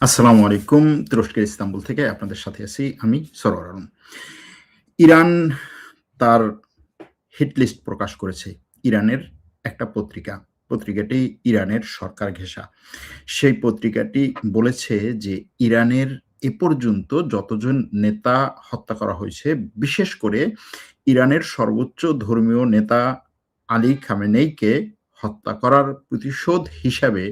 আসসালামু আলাইকুম। তুরস্কের ইস্তাম্বুল থেকে আপনাদের সাথে আছি আমি সরওয়ার আলম। ইরান তার হিট লিস্ট প্রকাশ করেছে। ইরানের একটা পত্রিকা। পত্রিকাটি ইরানের সরকার ঘেঁষা। সেই পত্রিকাটি বলেছে যে ইরানের এ পর্যন্ত যতজন নেতা হত্যা করা হয়েছে, বিশেষ করে ইরানের সর্বোচ্চ ধর্মীয় নেতা আলী খামেনেইকে হত্যা করার প্রতিশোধ হিসাবে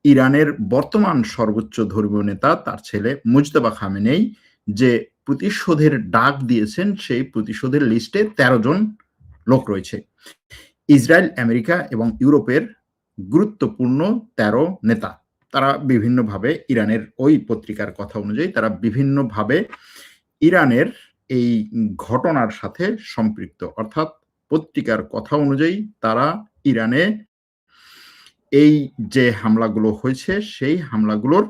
ইরানের বর্তমান সর্বোচ্চ ধর্মীয় নেতা তার ছেলে মুজতবা খামেনেই যে প্রতিশোধের ডাক দিয়েছেন, সেই প্রতিশোধের লিস্টে ১৩ জন লোক রয়েছে। ইসরায়েল, আমেরিকা এবং ইউরোপের গুরুত্বপূর্ণ ১৩ নেতা। তারা বিভিন্নভাবে ইরানের ওই পত্রিকার কথা অনুযায়ী তারা বিভিন্নভাবে ইরানের এই ঘটনার সাথে সম্পৃক্ত। অর্থাৎ পত্রিকার কথা অনুযায়ী তারা ইরানে এই যে হামলাগুলো হয়েছে সেই হামলাগুলোর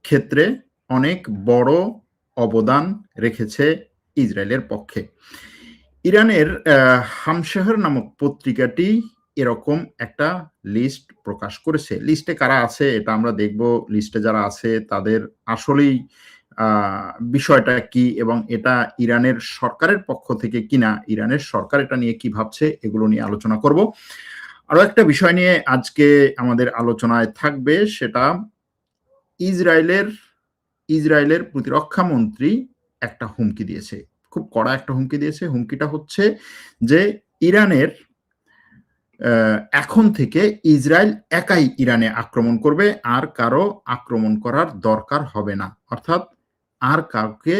ক্ষেত্রে অনেক বড় অবদান রেখেছে ইসরায়েলের পক্ষে। ইরানের হামশাহর নামক পত্রিকাটি এরকম একটা লিস্ট প্রকাশ করেছে। লিস্টে কারা আছে এটা আমরা দেখব। লিস্টে যারা আছে তাদের আসলেই বিষয়টা কি এবং এটা ইরানের সরকারের পক্ষ থেকে কিনা, ইরানের সরকার এটা নিয়ে কি ভাবছে, এগুলো নিয়ে আলোচনা করব। আরো একটা বিষয় নিয়ে আজকে আমাদের আলোচনায় থাকবে, সেটা ইসরায়েলের প্রতিরক্ষা মন্ত্রী একটা হুমকি দিয়েছে। খুব কড়া একটা হুমকি দিয়েছে। হুমকিটা হচ্ছে যে ইরানের এখন থেকে ইসরায়েল একাই ইরানে আক্রমণ করবে, আর কারো আক্রমণ করার দরকার হবে না। অর্থাৎ আর কাউকে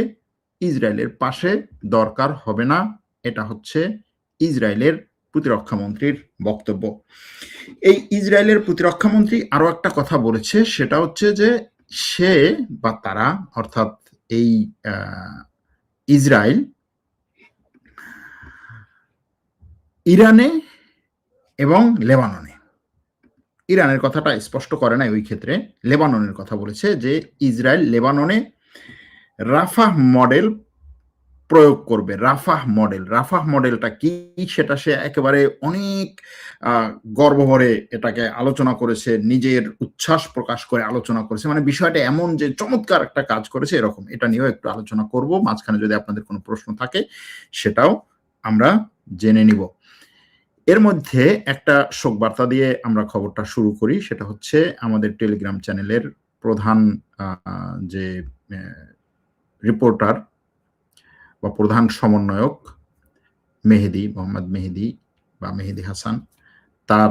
ইসরায়েলের পাশে দরকার হবে না। এটা হচ্ছে ইসরায়েলের প্রতিরক্ষা মন্ত্রীর বক্তব্য। এই ইসরায়েলের প্রতিরক্ষা মন্ত্রী আরো একটা কথা বলেছে, সেটা হচ্ছে যে সে বা তারা অর্থাৎ এই ইসরায়েল ইরানে এবং লেবাননে, ইরানের কথাটা স্পষ্ট করে নাই ওই ক্ষেত্রে, লেবাননের কথা বলেছে যে ইসরায়েল লেবাননে রাফাহ মডেল প্রয়োগ করবে। রাফাহ মডেলটা কি সেটা সে একেবারে অনেক গর্ব ভরে এটাকে আলোচনা করেছে, নিজের উচ্ছ্বাস প্রকাশ করে আলোচনা করেছে। মানে বিষয়টা এমন যে চমৎকার একটা কাজ করেছে এরকম। এটা নিয়েও একটু আলোচনা করব। মাঝখানে যদি আপনাদের কোনো প্রশ্ন থাকে সেটাও আমরা জেনে নিব। এর মধ্যে একটা শোক বার্তা দিয়ে আমরা খবরটা শুরু করি। সেটা হচ্ছে আমাদের টেলিগ্রাম চ্যানেলের প্রধান যে রিপোর্টার বা প্রধান সমন্বয়ক মোহাম্মদ মেহেদী বা মেহেদী হাসান, তার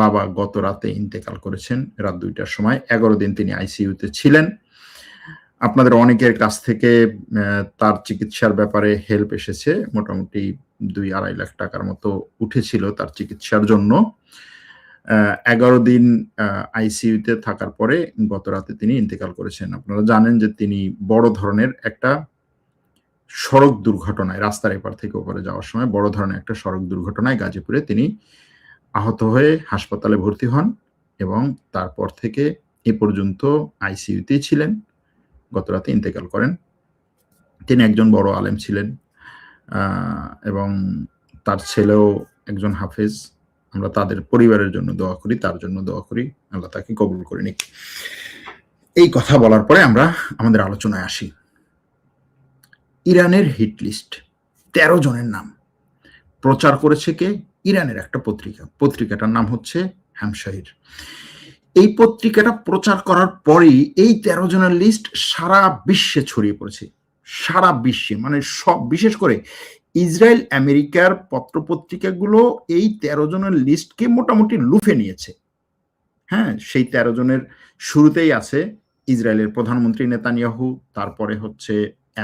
বাবা গত রাতে ইন্তেকাল করেছেন রাত ২টার সময়। ১১ দিন তিনি আইসিইউতে ছিলেন। আপনাদের অনেকের কাছ থেকে তার চিকিৎসার ব্যাপারে হেল্প এসেছে। মোটামুটি ২-২.৫ লাখ টাকার মতো উঠেছিল তার চিকিৎসার জন্য। ১১ দিন আইসিইউতে থাকার পরে গত রাতে তিনি ইন্তেকাল করেছেন। আপনারা জানেন যে তিনি বড় ধরনের একটা সড়ক দুর্ঘটনায়, রাস্তার এপার থেকে ওপারে যাওয়ার সময় বড় ধরনের একটা সড়ক দুর্ঘটনায় গাজীপুরে তিনি আহত হয়ে হাসপাতালে ভর্তি হন এবং তারপর থেকে এ পর্যন্ত আইসিইউতেই ছিলেন। গত রাতে ইন্তেকাল করেন। তিনি একজন বড় আলেম ছিলেন এবং তার ছেলেও একজন হাফেজ। আমরা তাদের পরিবারের জন্য দোয়া করি, তার জন্য দোয়া করি, আল্লাহ তাকে কবুল করে নিক। এই কথা বলার পরে আমরা আমাদের আলোচনায় আসি। ইরানের হিট লিস্ট ১৩ জনের নাম প্রচার করেছে কে? ইরানের একটা পত্রিকা। পত্রিকাটার নাম হচ্ছে হামশাহির। এই পত্রিকাটা প্রচার করার পরেই এই ১৩ জনের লিস্ট সারা বিশ্বে ছড়িয়ে পড়েছে। সারা বিশ্বে, মানে সব, বিশেষ করে ইসরায়েল আমেরিকার পত্রপত্রিকাগুলো এই ১৩ জনের লিস্টকে মোটামুটি লুফে নিয়েছে। হ্যাঁ, সেই ১৩ জনের শুরুতেই আছে ইসরায়েলের প্রধানমন্ত্রী নেতানিয়াহু, তারপরে হচ্ছে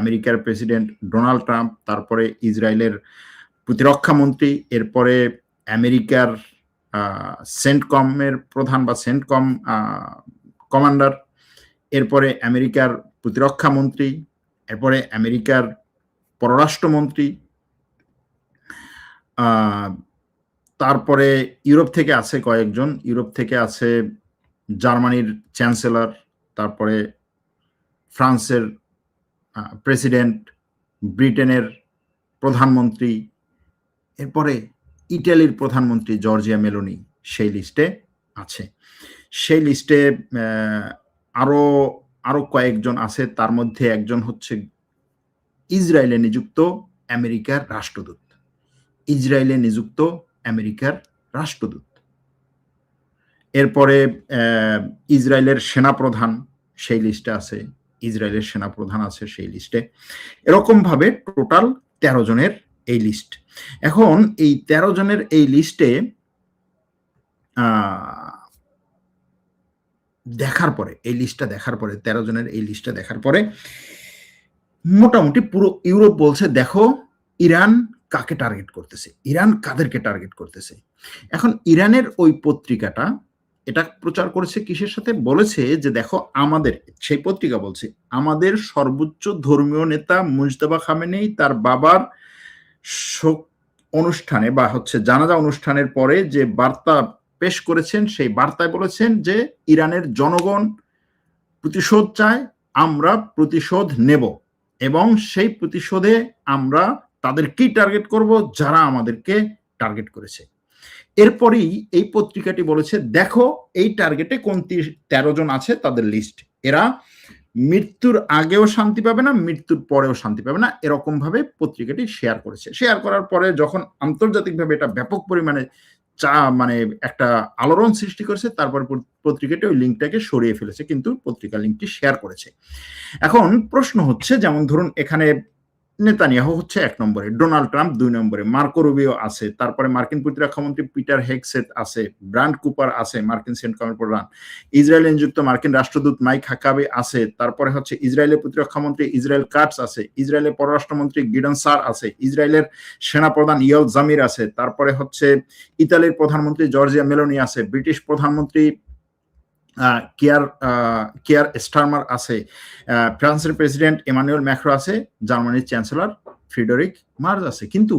আমেরিকার প্রেসিডেন্ট ডোনাল্ড ট্রাম্প, তারপরে ইসরায়েলের প্রতিরক্ষা মন্ত্রী, এরপরে আমেরিকার সেন্টকমের প্রধান বা সেন্টকম কমান্ডার, এরপরে আমেরিকার প্রতিরক্ষা মন্ত্রী, এরপরে আমেরিকার পররাষ্ট্রমন্ত্রী, তারপরে ইউরোপ থেকে আছে কয়েকজন। ইউরোপ থেকে আছে জার্মানির চ্যান্সেলর, তারপরে ফ্রান্সের প্রেসিডেন্ট, ব্রিটেনের প্রধানমন্ত্রী, এরপরে ইটালির প্রধানমন্ত্রী জর্জিয়া মেলোনি সেই লিস্টে আছে। সেই লিস্টে আরো আরো কয়েকজন আছে, তার মধ্যে একজন হচ্ছে ইসরায়েলে নিযুক্ত আমেরিকার রাষ্ট্রদূত। ইসরায়েলে নিযুক্ত আমেরিকার রাষ্ট্রদূত। এরপরে ইসরায়েলের সেনাপ্রধান সেই লিস্টে আছে, ইসরায়েলের সেনাপ্রধান আছে সেই লিস্টে। এরকম ভাবে টোটাল 13 জনের এই লিস্ট। এখন এই 13 জনের এই লিস্টে দেখার পরে, এই লিস্টটা দেখার পরে, 13 জনের এই লিস্টটা দেখার পরে মোটামুটি পুরো ইউরোপ বলছে দেখো ইরান কাকে টার্গেট করতেছে, ইরান কাদেরকে টার্গেট করতেছে। এখন ইরানের ওই পত্রিকাটা এটা প্রচার করেছে কিসের সাথে, বলেছে যে দেখো আমাদের, সেই পত্রিকা বলছে আমাদের সর্বোচ্চ ধর্মীয় নেতা মুজতবা খামেনেই তার বাবার শোক অনুষ্ঠানে বা হচ্ছে জানাজা অনুষ্ঠানের পরে যে বার্তা পেশ করেছেন, সেই বার্তায় বলেছেন যে ইরানের জনগণ প্রতিশোধ চায়, আমরা প্রতিশোধ নেব এবং সেই প্রতিশোধে আমরা তাদেরকেই টার্গেট করব যারা আমাদেরকে টার্গেট করেছে। এরপরই এই পত্রিকাটি বলেছে দেখো এই টার্গেটে কোন 13 জন আছে তাদের লিস্ট, এরা মৃত্যুর আগেও শান্তি পাবে না, মৃত্যুর পরেও শান্তি পাবে না, এরকম ভাবে পত্রিকাটি শেয়ার করেছে। শেয়ার করার পরে যখন আন্তর্জাতিকভাবে এটা ব্যাপক পরিমাণে মানে একটা আলোড়ন সৃষ্টি করেছে, তারপর পত্রিকাটি ওই লিঙ্কটাকে সরিয়ে ফেলেছে, কিন্তু পত্রিকা লিঙ্কটি শেয়ার করেছে। এখন প্রশ্ন হচ্ছে, যেমন ধরুন এখানে নেতানিয়াহু হচ্ছে 1 নম্বরে, ডোনাল্ড ট্রাম্প 2 নম্বরে, মার্কো রুবিও আছে, তারপরে মার্কিন প্রতিরক্ষামন্ত্রী পিটার হেগসেথ আছে, ব্রান্ড কুপার আছে, মার্কিন সেন্ট্রাল প্রধান, ইসরায়েলে নিযুক্ত মার্কিন রাষ্ট্রদূত মাইক হাকাবে আছে, তারপরে হচ্ছে ইসরায়েলের প্রতিরক্ষামন্ত্রী ইসরায়েল কাটস আছে, ইসরায়েলের পররাষ্ট্রমন্ত্রী গিডন সার আছে, ইসরায়েলের সেনাপ্রধান ইয়ল জামির আছে, তারপরে হচ্ছে ইতালির প্রধানমন্ত্রী জর্জিয়া মেলোনি আছে, ব্রিটিশ প্রধানমন্ত্রী কিয়ার স্টারমার আছে, ফ্রান্সের প্রেসিডেন্ট ইমানুয়েল ম্যাক্রো আছে, জার্মানির চ্যান্সেলর ফ্রিডরিক মার্জ আছে। কিন্তু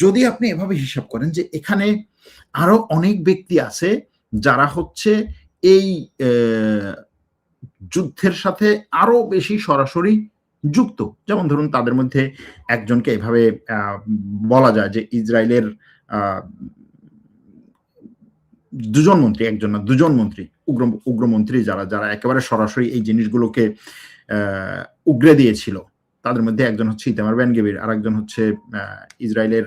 যদি আপনি এভাবে হিসাব করেন যে এখানে আরো অনেক ব্যক্তি আছে যারা হচ্ছে এই যুদ্ধের সাথে আরো বেশি সরাসরি যুক্ত, যেমন ধরুন তাদের মধ্যে একজনকে এভাবে বলা যায় যে ইসরায়েলের দুজন মন্ত্রী, একজন না দুজন মন্ত্রী, উগ্রমন্ত্রী যারা যারা একেবারে সরাসরি এই জিনিসগুলোকে উগরে দিয়েছিল, তাদের মধ্যে একজন হচ্ছে ইতামার বেন গভির, আর একজন হচ্ছে ইসরায়েলের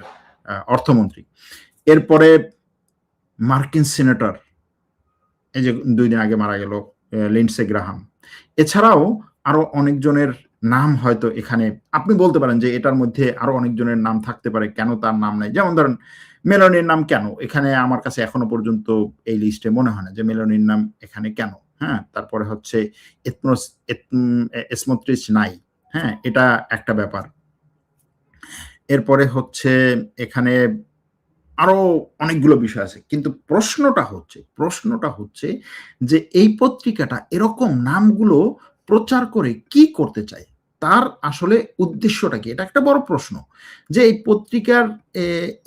অর্থমন্ত্রী। এরপরে মার্কিন সিনেটর, এই যে 2 দিন আগে মারা গেল লিন্ডসে গ্রাহাম। এছাড়াও আরো অনেকজনের নাম হয়তো এখানে আপনি বলতে পারেন যে এটার মধ্যে আরো অনেকজনের নাম থাকতে পারে, কেন তার নাম নাই, যেমন ধরেন মেলোনির নাম কেন এখানে, আমার কাছে এখনো পর্যন্ত এই লিস্টে মনে হয় না যে মেলোনির নাম এখানে কেন। হ্যাঁ, তারপরে হচ্ছে স্মোট্রিচ নাই, হ্যাঁ, এটা একটা ব্যাপার। এরপরে হচ্ছে এখানে আরো অনেকগুলো বিষয় আছে, কিন্তু প্রশ্নটা হচ্ছে যে এই পত্রিকাটা এরকম নামগুলো প্রচার করে কি করতে চায়, তার আসলে উদ্দেশ্যটা কি, এটা একটা বড় প্রশ্ন। যে এই পত্রিকার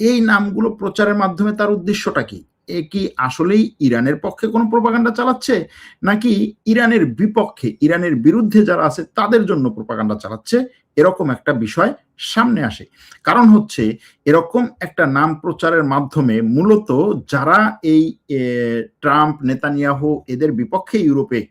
এই নামগুলো প্রচারের মাধ্যমে তার উদ্দেশ্যটা কি, এ কি আসলেই ইরানের পক্ষে কোনো প্রোপাগান্ডা চালাচ্ছে, নাকি ইরানের বিপক্ষে, ইরানের বিরুদ্ধে যারা আছে তাদের জন্য প্রোপাগান্ডা চালাচ্ছে, এরকম একটা বিষয় সামনে আসে। কারণ হচ্ছে এরকম একটা নাম প্রচারের মাধ্যমে মূলত যারা এই ট্রাম্প, নেতানিয়াহু এদের বিপক্ষে ইউরোপে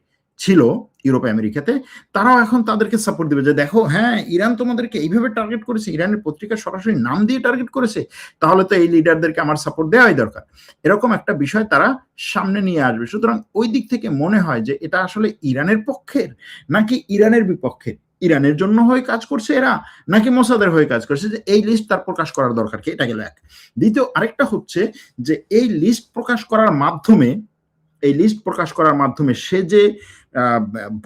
ছিল, ইউরোপে আমেরিকাতে, তারাও এখন তাদেরকে সাপোর্ট দিবে যে দেখো হ্যাঁ ইরান তোমাদেরকে এইভাবে টার্গেট করেছে, ইরানের পত্রিকা সরাসরি নাম দিয়ে টার্গেট করেছে, তাহলে তো এই লিডারদেরকে আমার সাপোর্ট দেওয়াই দরকার, এরকম একটা বিষয় তারা সামনে নিয়ে আসবে। সুতরাং ওই দিক থেকে মনে হয় যে এটা আসলে ইরানের পক্ষের নাকি ইরানের বিপক্ষের, ইরানের জন্য হয়ে কাজ করছে এরা নাকি মোসাদের হয়ে কাজ করছে, যে এই লিস্ট তার প্রকাশ করার দরকার কি, এটা গেল এক। দ্বিতীয় আরেকটা হচ্ছে যে এই লিস্ট প্রকাশ করার মাধ্যমে সে যে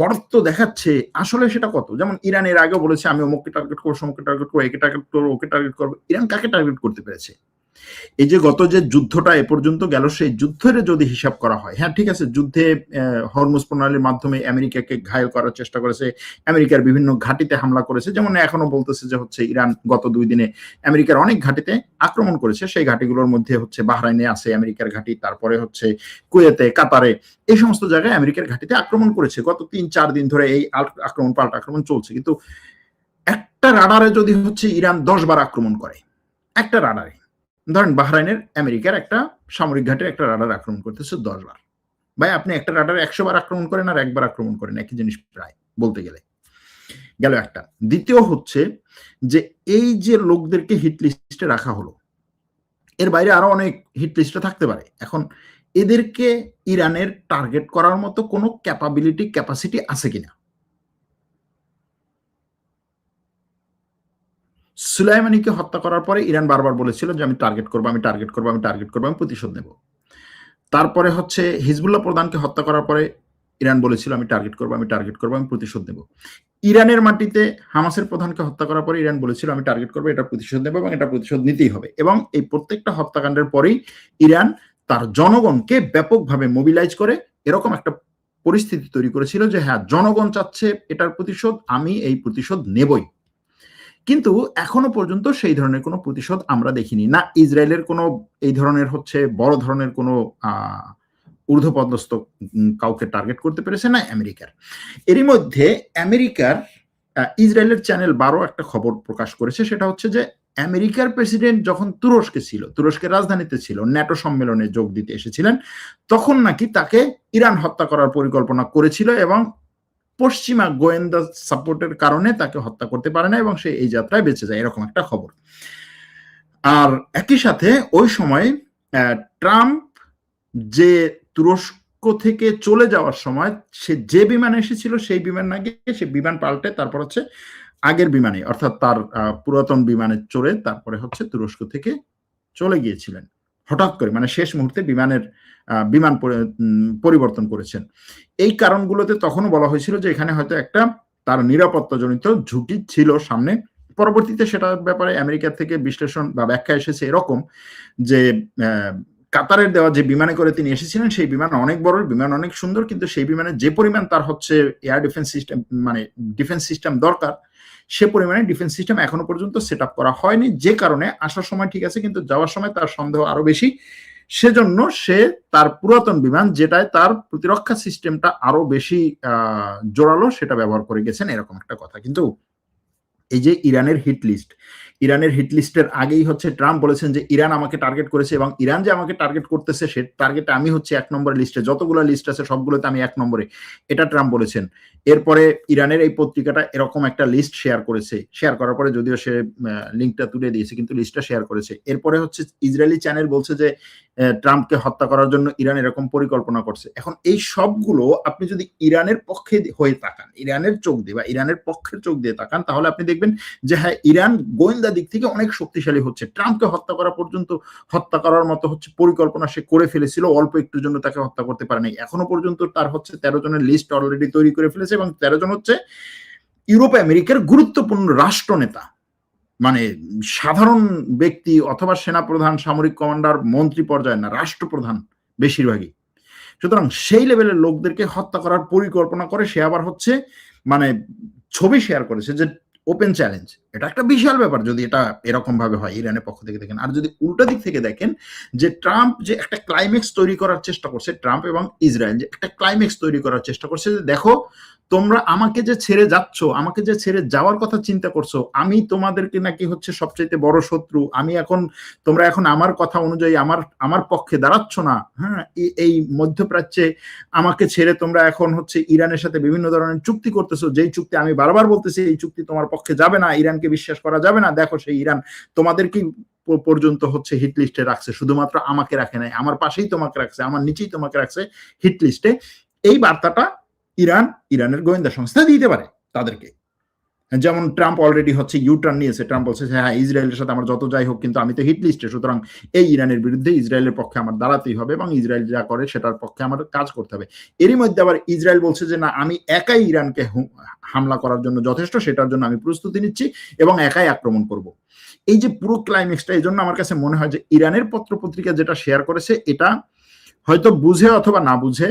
বরত্ব দেখাচ্ছে আসলে সেটা কত, যেমন ইরান এর আগে বলেছে আমি অমুককে টার্গেট করবো, সমুককে টার্গেট করবো, একে টার্গেট করবো, ওকে টার্গেট করবো। ইরান কাকে টার্গেট করতে পেরেছে? এই যে গত যে যুদ্ধটা এ পর্যন্ত গেল, সেই যুদ্ধের যদি হিসাব করা হয়, হ্যাঁ ঠিক আছে, যুদ্ধে হরমুজ প্রণালীর মাধ্যমে আমেরিকাকে ঘায়েল করার চেষ্টা করেছে, আমেরিকার বিভিন্ন ঘাঁটিতে হামলা করেছে, যেমন এখনো বলতেছে যে হচ্ছে ইরান গত 2 দিনে আমেরিকার অনেক ঘাঁটিতে আক্রমণ করেছে, সেই ঘাঁটিগুলোর মধ্যে হচ্ছে বাহরাইনে আছে আমেরিকার ঘাঁটি, তারপরে হচ্ছে কুয়েতে, কাতারে, এই সমস্ত জায়গায় আমেরিকার ঘাঁটিতে আক্রমণ করেছে। গত 3-4 দিন ধরে এই আক্রমণ পাল্টা আক্রমণ চলছে, কিন্তু একটা রাডারে যদি হচ্ছে ইরান 10 বার আক্রমণ করে, একটা রাডারে, ধরেন বাহরাইনের আমেরিকার একটা সামরিক ঘাটে একটা রাডার আক্রমণ করতেছে 10 বার, ভাই আপনি একটা রাডার 100 বার আক্রমণ করেন আর একবার আক্রমণ করেন, একই জিনিস প্রায় বলতে গেলে। গেল একটা। দ্বিতীয় হচ্ছে যে এই যে লোকদেরকে হিট লিস্টে রাখা হলো, এর বাইরে আরো অনেক হিট লিস্টে থাকতে পারে। এখন এদেরকে ইরানের টার্গেট করার মতো কোনো ক্যাপাসিটি আছে কিনা? সুলাইমানিকে হত্যা করার পরে ইরান বারবার বলেছিল যে আমি টার্গেট করবো, আমি টার্গেট করবো, আমি টার্গেট করবো, আমি প্রতিশোধ নেব। তারপরে হচ্ছে হিজবুল্লাহ প্রধানকে হত্যা করার পরে ইরান বলেছিল আমি টার্গেট করবো, আমি টার্গেট করবো, আমি প্রতিশোধ নেব। ইরানের মাটিতে হামাসের প্রধানকে হত্যা করার পরে ইরান বলেছিল আমি টার্গেট করবো, এটা প্রতিশোধ নেব এবং এটা প্রতিশোধ নিতেই হবে। এবং এই প্রত্যেকটা হত্যাকাণ্ডের পরেই ইরান তার জনগণকে ব্যাপকভাবে মোবিলাইজ করে এরকম একটা পরিস্থিতি তৈরি করেছিল যে হ্যাঁ, জনগণ চাচ্ছে এটার প্রতিশোধ, আমি এই প্রতিশোধ নেবই। কিন্তু এখনো পর্যন্ত সেই ধরনের কোনো প্রতিশোধ আমরা দেখিনি। না ইসরায়েলের কোনো এই ধরনের হচ্ছে বড় ধরনের কোনো ঊর্ধ্বপদস্থ কাউকে টার্গেট করতে পেরেছে, না আমেরিকার। এরই মধ্যে আমেরিকার ইসরায়েলের চ্যানেল 12 একটা খবর প্রকাশ করেছে, সেটা হচ্ছে যে আমেরিকার প্রেসিডেন্ট যখন তুরস্কে ছিল, তুরস্কের রাজধানীতে ছিল, ন্যাটো সম্মেলনে যোগ দিতে এসেছিলেন, তখন নাকি তাকে ইরান হত্যা করার পরিকল্পনা করেছিল এবং পশ্চিমা গোয়েন্দা সাপোর্টের কারণে তাকে হত্যা করতে পারে না এবং সে এই যাত্রায় বেঁচে যায়, এরকম একটা খবর। আর একই সাথে ওই সময় ট্রাম্প যে তুরস্ক থেকে চলে যাওয়ার সময় সে যে বিমানে এসেছিল সেই বিমান না গিয়ে সে বিমান পাল্টে তারপর হচ্ছে আগের বিমানে, অর্থাৎ তার পুরাতন বিমানে চড়ে তারপরে হচ্ছে তুরস্ক থেকে চলে গিয়েছিলেন হঠাৎ করে, মানে শেষ মুহূর্তে বিমান পরিবর্তন করেছেন। এই কারণগুলোতে তখনও বলা হয়েছিল যে এখানে হয়তো একটা তার নিরাপত্তাজনিত ঝুঁকি ছিল সামনে। পরবর্তীতে সেটার ব্যাপারে আমেরিকা থেকে বিশ্লেষণ বা ব্যাখ্যা এসেছে এরকম যে কাতারের দেওয়া যে বিমানে করে তিনি এসেছিলেন সেই বিমান অনেক বড়, বিমান অনেক সুন্দর, কিন্তু সেই বিমানে যে পরিমাণ তার হচ্ছে এয়ার ডিফেন্স সিস্টেম মানে ডিফেন্স সিস্টেম দরকার সে পরিমাণে ডিফেন্স সিস্টেম এখনো পর্যন্ত সেট আপ করা হয়নি, যে কারণে আসার সময় ঠিক আছে কিন্তু যাওয়ার সময় তার সন্দেহ আরো বেশি। সেজন্য সে তার পুরাতন বিমান যেটায় তার প্রতিরক্ষা সিস্টেমটা আরো বেশি জোরালো সেটা ব্যবহার করে গেছেন, এরকম একটা কথা। কিন্তু এই যে ইরানের হিট লিস্টের আগেই হচ্ছে ট্রাম্প বলেছেন যে ইরান আমাকে টার্গেট করেছে এবং ইরান যে আমাকে টার্গেট করতেছে সে টার্গেটে আমি হচ্ছে 1 নম্বর লিস্টে, যতগুলো লিস্ট আছে সবগুলোতে আমি 1 নম্বরে, এটা ট্রাম্প বলেছেন। এরপরে ইরানের এই পত্রিকাটা এরকম একটা লিস্ট শেয়ার করেছে, শেয়ার করার পরে যদিও সে লিঙ্কটা তুলে দিয়েছে কিন্তু লিস্টটা শেয়ার করেছে। এরপরে হচ্ছে ইসরায়েলি চ্যানেল বলছে যে ট্রাম্পকে হত্যা করার জন্য ইরান এরকম পরিকল্পনা করছে। এখন এই সবগুলো আপনি যদি ইরানের পক্ষে হয়ে তাকান, ইরানের চোখ দিয়ে বা ইরানের পক্ষের চোখ দিয়ে তাকান, তাহলে আপনি দেখবেন যে হ্যাঁ, ইরান গোয়েন্দা দিক থেকে অনেক শক্তিশালী হচ্ছে। ট্রাম্পকে হত্যা করার মতো হচ্ছে পরিকল্পনা সে করে ফেলেছিল, অল্প একটুর জন্য তাকে হত্যা করতে পারে নাই। এখনো পর্যন্ত তার হচ্ছে 13 জনের লিস্ট অলরেডি তৈরি করে ফেলেছে এবং 13 জন হচ্ছে ইউরোপ আমেরিকার গুরুত্বপূর্ণ রাষ্ট্রনেতা, মানে সাধারণ ব্যক্তি অথবা সেনাপ্রধান, সামরিক কমান্ডার, মন্ত্রী পর্যায়ে না, রাষ্ট্রপ্রধান বেশিরভাগই। সুতরাং সেই লেভেলের লোকদেরকে হত্যা করার পরিকল্পনা করে সে আবার হচ্ছে মানে ছবি শেয়ার করেছে যে ওপেন চ্যালেঞ্জ। এটা একটা বিশাল ব্যাপার যদি এটা এরকম ভাবে হয় ইরানের পক্ষ থেকে দেখেন। আর যদি উল্টা দিক থেকে দেখেন যে ট্রাম্প যে একটা ক্লাইম্যাক্স তৈরি করার চেষ্টা করছে, ট্রাম্প এবং ইসরায়েল যে একটা ক্লাইম্যাক্স তৈরি করার চেষ্টা করছে যে দেখো তোমরা আমাকে যে ছেড়ে যাচ্ছ, আমাকে যে ছেড়ে যাওয়ার কথা চিন্তা করছো, আমি তোমাদেরকে নাকি হচ্ছে সবচাইতে বড় শত্রু, আমি এখন তোমরা এখন আমার কথা অনুযায়ী আমার পক্ষে দাঁড়াচ্ছ না। হ্যাঁ, এই মধ্যপ্রাচ্যে আমাকে ছেড়ে তোমরা এখন হচ্ছে ইরানের সাথে বিভিন্ন ধরনের চুক্তি করতেছো, যেই চুক্তি আমি বারবার বলতেছি এই চুক্তি তোমার পক্ষে যাবে না, ইরানকে বিশ্বাস করা যাবে না। দেখো সেই ইরান তোমাদেরকে পর্যন্ত হচ্ছে হিট লিস্টে রাখছে, শুধুমাত্র আমাকে রাখে নাই, আমার পাশেই তোমাকে রাখছে, আমার নিচেই তোমাকে রাখছে হিট লিস্টে। এই বার্তাটা ইরানের গোয়েন্দা সংস্থা দিতে পারে তাদেরকে। যেমন ট্রাম্প অলরেডি হচ্ছে ইউটার্ন নিয়েছে, ট্রাম্প বলছে হ্যাঁ ইসরায়েলের সাথে আমার যত যাই হোক কিন্তু আমি তো হিট লিস্টে, সুতরাং এই ইরানের বিরুদ্ধে ইসরায়েলের পক্ষে আমার দাঁড়াতেই হবে এবং ইসরায়েল যা করে সেটার পক্ষে আমার কাজ করতে হবে। এরই মধ্যে আবার ইসরায়েল বলছে যে না, আমি একাই ইরানকে হামলা করার জন্য যথেষ্ট, সেটার জন্য আমি প্রস্তুতি নিচ্ছি এবং একাই আক্রমণ করব। এই যে পুরো ক্লাইম্যাক্সটা, এই জন্য আমার কাছে মনে হয় যে ইরানের পত্রপত্রিকা যেটা শেয়ার করেছে এটা হয়তো বুঝে অথবা না বুঝে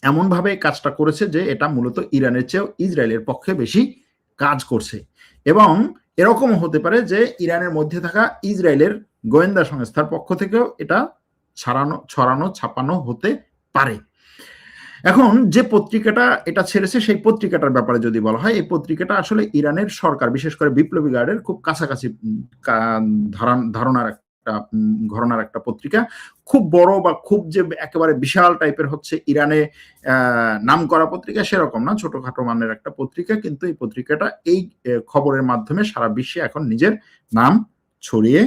এমন ভাবে কাজটা করেছে যে এটা মূলত ইরানের চেয়েও ইসরায়েলের পক্ষে বেশি কাজ করছে। এবং এরকম হতে পারে যে ইরানের মধ্যে থাকা ইসরায়েলের গোয়েন্দা সংস্থার পক্ষ থেকেও এটা ছাপানো হতে পারে। এখন যে পত্রিকাটা এটা ছেড়েছে সেই পত্রিকাটার ব্যাপারে যদি বলা হয়, এই পত্রিকাটা আসলে ইরানের সরকার, বিশেষ করে বিপ্লবী গার্ডের খুব কাছাকাছি ধারণার একটা একটা ঘরানার একটা পত্রিকা, খুব বড় বা খুব যে একেবারে বিশাল টাইপের হচ্ছে ইরানে নাম করা পত্রিকা সেরকম না, ছোটখাটো মানের একটা পত্রিকা, কিন্তু এই পত্রিকাটা এই খবরের মাধ্যমে সারা বিশ্বে এখন নিজের নাম ছড়িয়ে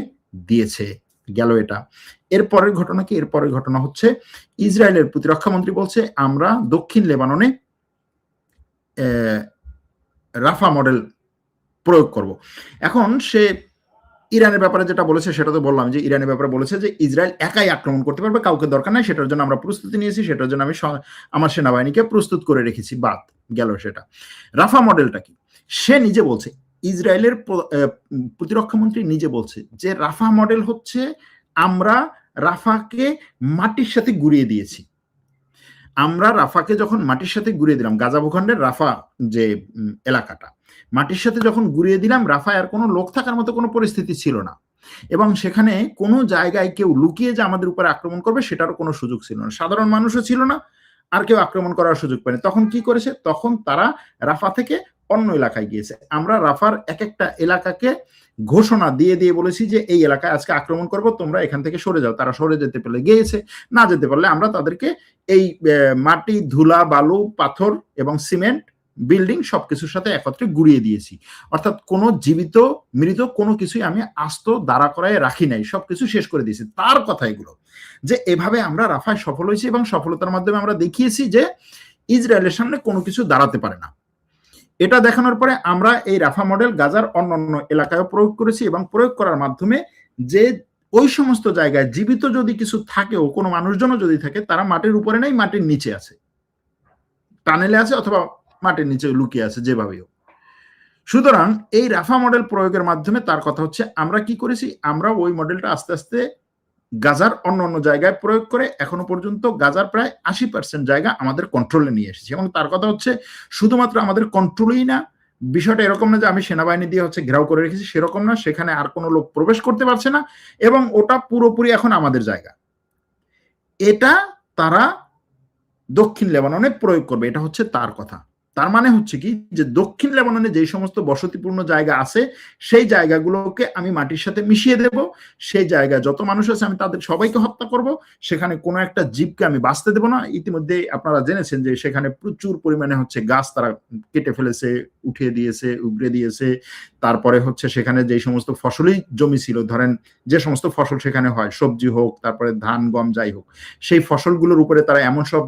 দিয়েছে। গেল এটা। এরপরের ঘটনা কি? এরপরের ঘটনা হচ্ছে ইসরায়েলের প্রতিরক্ষা মন্ত্রী বলছে আমরা দক্ষিণ লেবাননে রাফা মডেল প্রয়োগ করব। এখন সে ইরানের ব্যাপারে যেটা বলেছে সেটা তো বললাম, যে ইরানের ব্যাপারে বলেছে যে ইসরায়েল একাই আক্রমণ করতে পারবে, কাউকে দরকার নাই, সেটার জন্য আমরা প্রস্তুতি নিয়েছি, সেটার জন্য আমি আমার সেনাবাহিনীকে প্রস্তুত করে রেখেছি। বাদ গেল সেটা। রাফা মডেলটা কি? সে নিজে বলছে, ইসরায়েলের প্রতিরক্ষা মন্ত্রী নিজে বলছে যে রাফা মডেল হচ্ছে আমরা রাফাকে মাটির সাথে গুঁড়িয়ে দিয়েছি। আমরা রাফাকে যখন মাটির সাথে গুঁড়িয়ে দিলাম, গাজা ভূখণ্ডের রাফা যে এলাকাটা মাটির সাথে যখন গুঁড়িয়ে দিলাম, রাফায় আর কোনো লোক থাকার মতো কোনো পরিস্থিতি ছিল না, এবং সেখানে কোনো জায়গায় কেউ লুকিয়ে যে আমাদের উপরে আক্রমণ করবে সেটারও কোনো সুযোগ ছিল না, সাধারণ মানুষও ছিল না, আর কেউ আক্রমণ করার সুযোগ পায়নি। তখন কি করেছে? তখন তারা রাফা থেকে অন্য এলাকায় গিয়েছে। আমরা রাফার এক একটা এলাকাকে ঘোষণা দিয়ে দিয়ে বলেছি যে এই এলাকায় আজকে আক্রমণ করব, তোমরা এখান থেকে সরে যাও। তারা সরে যেতে পারলে গিয়েছে, না যেতে পারলে আমরা তাদেরকে এই মাটি, ধুলা, বালু, পাথর এবং সিমেন্ট, বিল্ডিং সবকিছুর সাথে একত্রে গুঁড়িয়ে দিয়েছি। অর্থাৎ কোনো জীবিত মৃত কোনো কিছুই আমি আস্ত দাঁড়া করায় রাখি নাই, সবকিছু শেষ করে দিয়েছি। তার কথা এগুলো, যে এভাবে আমরা রাফায় সফল হয়েছি এবং সফলতার মাধ্যমে আমরা দেখিয়েছি যে ইসরায়েলের সামনে কোনো কিছু দাঁড়াতে পারে না। এটা দেখানোর পরে আমরা এই রাফা মডেল গাজার অন্যান্য এলাকায় প্রয়োগ করেছি, এবং প্রয়োগ করার মাধ্যমে যে ওই সমস্ত জায়গায় জীবিত যদি কিছু থাকেও, কোনো মানুষজনও যদি থাকে, তারা মাটির উপরে নেই, মাটির নিচে আছে, টানেলে আছে অথবা মাটির নিচে লুকিয়ে আছে, যেভাবেও। সুতরাং এই রাফা মডেল প্রয়োগের মাধ্যমে তার কথা হচ্ছে আমরা কি করেছি, আমরা ওই মডেলটা আস্তে আস্তে গাজার অন্য অন্য জায়গায় প্রয়োগ করে এখনো পর্যন্ত গাজার প্রায় 80% জায়গা আমাদের কন্ট্রোলে নিয়ে এসেছি। এবং তার কথা হচ্ছে শুধুমাত্র আমাদের কন্ট্রোলেই না, বিষয়টা এরকম না যে আমি সেনাবাহিনী দিয়ে হচ্ছে ঘেরাও করে রেখেছি, সেরকম না, সেখানে আর কোনো লোক প্রবেশ করতে পারছে না, এবং ওটা পুরোপুরি এখন আমাদের জায়গা। এটা তারা দক্ষিণ লেবাননে প্রয়োগ করবে, এটা হচ্ছে তার কথা। তার মানে হচ্ছে কি, যে দক্ষিণ লেবাননে যে সমস্ত বসতিপূর্ণ জায়গা আছে সেই জায়গাগুলোকে আমি মাটির সাথে মিশিয়ে দেব, সেই জায়গায় যত মানুষ আছে আমি তাদের সবাইকে হত্যা করব, সেখানে কোনো একটা জীবকে আমি বাঁচতে দেব না। ইতিমধ্যে আপনারা জেনেছেন যে সেখানে প্রচুর পরিমাণে হচ্ছে গাছ তারা কেটে ফেলেছে, উঠিয়ে দিয়েছে, উগড়ে দিয়েছে। তারপরে হচ্ছে সেখানে যে সমস্ত ফসলই জমি ছিল, ধরেন যে সমস্ত ফসল সেখানে হয়, সবজি হোক, তারপরে ধান, গম, যাই হোক, সেই ফসলগুলোর উপরে তারা এমন সব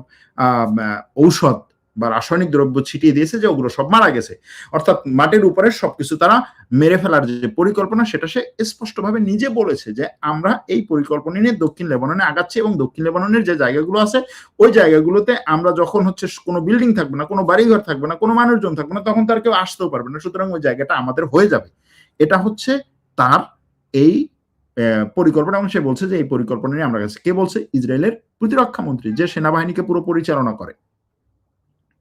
ঔষধ বা রাসায়নিক দ্রব্য ছিটিয়ে দিয়েছে যে ওগুলো সব মারা গেছে। অর্থাৎ মাটির উপরে সবকিছু তারা মেরে ফেলার যে পরিকল্পনা, সেটা সে স্পষ্টভাবে নিজে বলেছে যে আমরা এই পরিকল্পনা নিয়ে দক্ষিণ লেবাননে আগাচ্ছি, এবং দক্ষিণ লেবাননের যে জায়গাগুলো আছে ওই জায়গাগুলোতে আমরা যখন হচ্ছে কোনো বিল্ডিং থাকবে না, কোনো বাড়িঘর থাকবে না, কোনো মানুষজন থাকবে না, তখন তার কেউ আসতেও পারবে না। সুতরাং ওই জায়গাটা আমাদের হয়ে যাবে। এটা হচ্ছে তার এই পরিকল্পনা, এবং সে বলছে যে এই পরিকল্পনা নিয়ে আমরা গেছি। কে বলছে? ইসরায়েলের প্রতিরক্ষা মন্ত্রী, যে সেনাবাহিনীকে পুরো পরিচালনা করে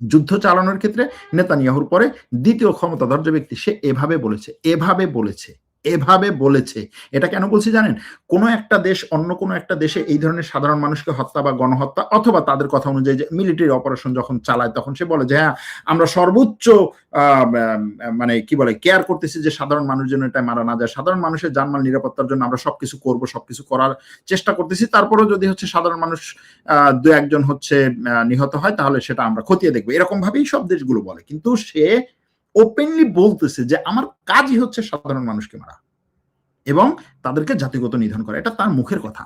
যুদ্ধ চালানোর ক্ষেত্রে নেতানিয়াহুর পরে দ্বিতীয় ক্ষমতাধর যে ব্যক্তি, সে এভাবে বলেছে, এভাবে বলেছে, এভাবে বলেছে। এটা কেন বলছি জানেন? কোনো একটা দেশ অন্য কোনো একটা দেশে এই ধরনের সাধারণ মানুষকে হত্যা বা গণহত্যা অথবা তাদের কথা অনুযায়ী যে মিলিটারি অপারেশন যখন চালায়, তখন সে বলে যে হ্যাঁ আমরা সর্বোচ্চ মানে কি বলে কেয়ার করতেছি যে সাধারণ মানুষ যেন এটা মারা না যায়, সাধারণ মানুষের জানমাল নিরাপত্তার জন্য আমরা সবকিছু করব, সবকিছু করার চেষ্টা করতেছি, তারপরেও যদি হচ্ছে সাধারণ মানুষ দু একজন হচ্ছে নিহত হয় তাহলে সেটা আমরা খতিয়ে দেখবো, এরকম ভাবেই সব দেশগুলো বলে। কিন্তু সে ওপেনলি বলতেছে যে আমার কাজই হচ্ছে সাধারণ মানুষকে মারা এবং তাদেরকে জাতিগত নিধন করা, এটা তার মুখের কথা।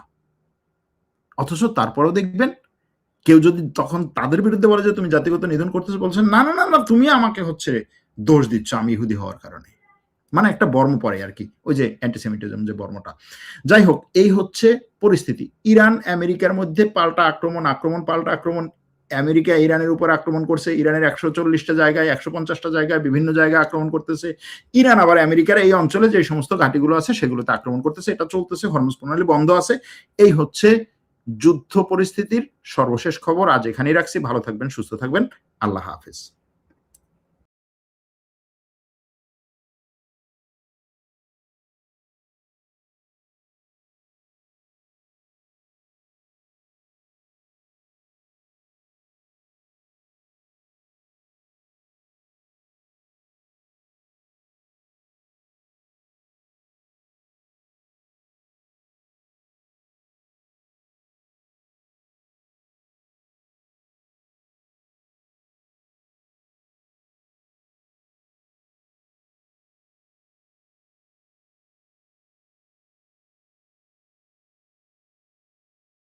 অথচ তারপরেও দেখবেন কেউ যদি তখন তাদের বিরুদ্ধে বলে যে তুমি জাতিগত নিধন করতেছো, বলছেন না না না না তুমি আমাকে হচ্ছে দোষ দিচ্ছ আমি ইহুদি হওয়ার কারণে, মানে একটা বর্ম পরে আর কি, ওই যে অ্যান্টিসেমিটিজম যে বর্মটা। যাই হোক, এই হচ্ছে পরিস্থিতি। ইরান আমেরিকার মধ্যে পাল্টা আক্রমণ, পাল্টা আক্রমণ। আমেরিকা ইরানের উপর আক্রমণ করছে, ইরানের 140টা জায়গায়, 150টা জায়গায়, বিভিন্ন জায়গায় আক্রমণ করতেছে। ইরান আবার আমেরিকার এই অঞ্চলে যে সমস্ত ঘাঁটিগুলো আছে সেগুলোতে আক্রমণ করতেছে। এটা চলতেছে, হরমুজ প্রণালী বন্ধ আছে। এই হচ্ছে যুদ্ধ পরিস্থিতির সর্বশেষ খবর। আজ এখানেই রাখছি। ভালো থাকবেন, সুস্থ থাকবেন। আল্লাহ হাফেজ।